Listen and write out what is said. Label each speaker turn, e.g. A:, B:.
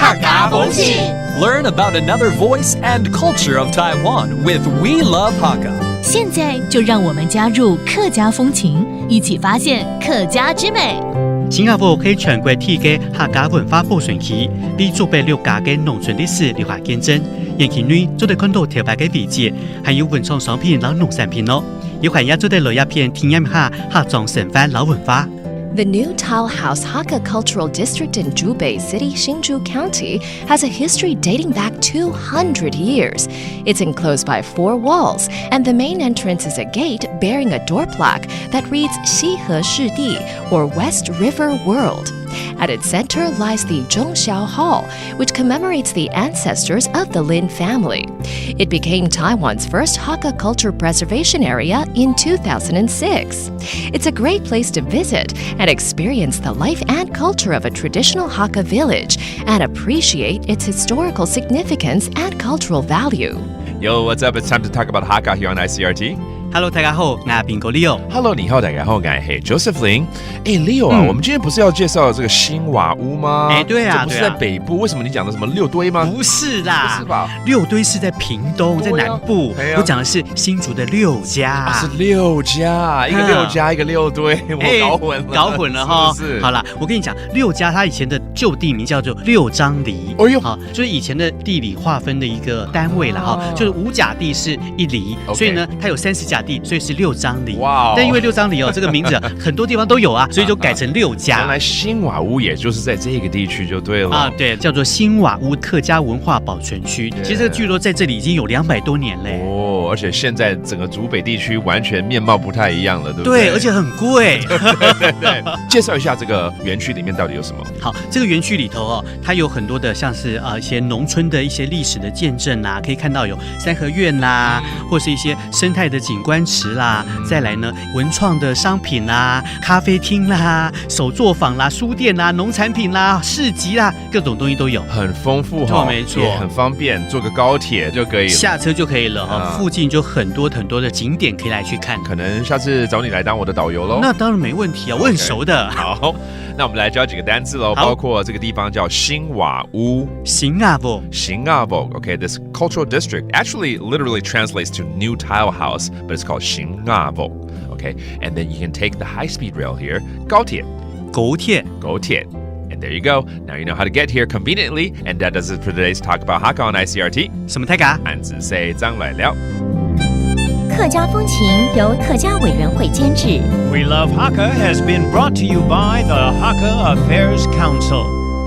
A: 客家风情。
B: Learn about another voice and culture of Taiwan with We Love Hakka.
C: 现在就让我们加入客家风情，一起发现客家之美。
D: 新加坡可以全国体嘅客家文化保存期，比祖辈六家嘅农村历史留下見證。人群內做得看到特別嘅位置，還有文創商品、老農產品咯。有閒也做得來一片體驗下客莊神範老文化。
E: The new Tile House Hakka Cultural District in Zhubei City, Hsinchu County, has a history dating back 200 years. It's enclosed by 4 walls, and the main entrance is a gate bearing a door plaque that reads 西河湿地, or West River World. At its center lies the Zhongxiao Hall, which commemorates the ancestors of the Lin family. It became Taiwan's first Hakka culture preservation area in 2006. It's a great place to visit and experience the life and culture of a traditional Hakka village and appreciate its historical significance and cultural value.
F: Yo, what's up? It's time to talk about Hakka here on ICRT.Hello，
D: 大家好，我是宾哥 Leo。Hello，
F: 你好，大家好，我是 Joseph Lin。Leo 啊，我们今天不是要介绍这个新瓦屋吗？
D: 对啊，
F: 这不是在北部，为什么你讲的什么六堆吗？
D: 不是啦，
F: 不是吧？
D: 六堆是在屏东，在南部。我讲的是新竹的六家，
F: 是六家，一个六家，一个六堆，我搞混了
D: 哈。是。好啦，我跟你讲，六家它以前的旧地名叫做六张犁。
F: 哎呦，
D: 好，就是以前的地理划分的一个单位啦哈，就是5甲地是1犁，所以呢，它有30甲地，所以是6张犁。哇！但因为6张犁这个名字很多地方都有啊，所以就改成六家。
F: 原来新瓦屋也就是在这个地区就对了啊，
D: 对，叫做新瓦屋客家文化保存区。其实这个聚落在这里已经有200多年嘞。
F: 哦，而且现在整个竹北地区完全面貌不太一样了，对不对？
D: 对，而且很贵。
F: 对，介绍一下这个园区里面到底有什么？
D: 好，这个园区里头它有很多的像是一些农村的一些历史的见证啦，可以看到有三合院啦，或是一些生态的景观池啦，再来呢文创的商品啦、咖啡厅啦、手作坊啦、书店啦、农产品啦、市集啦，各种东西都有，
F: 很丰富哈，
D: 没错，
F: 也很方便，坐个高铁就可以了，
D: 下车就可以了附近就很多很多的景点可以来去看，
F: 可能下次找你来当我的导游喽。
D: 那当然没问题啊，我很熟的。
F: 好，那我们来教几个单字喽，包括这个地方叫新瓦屋，
D: 新瓦屋，
F: 新瓦屋。Okay, this cultural district actually literally translates to new tile house, but it's called 新瓦屋。Okay, and then you can take the high-speed rail here, 高铁。And there you go. Now you know how to get here conveniently. And that does it for today's Talk About Hakka on ICRT.
D: 什么泰嘎？
F: 俺只say 张来了。
C: 客家风情由客家委员会监制。
A: We Love Hakka has been brought to you by the Hakka Affairs Council.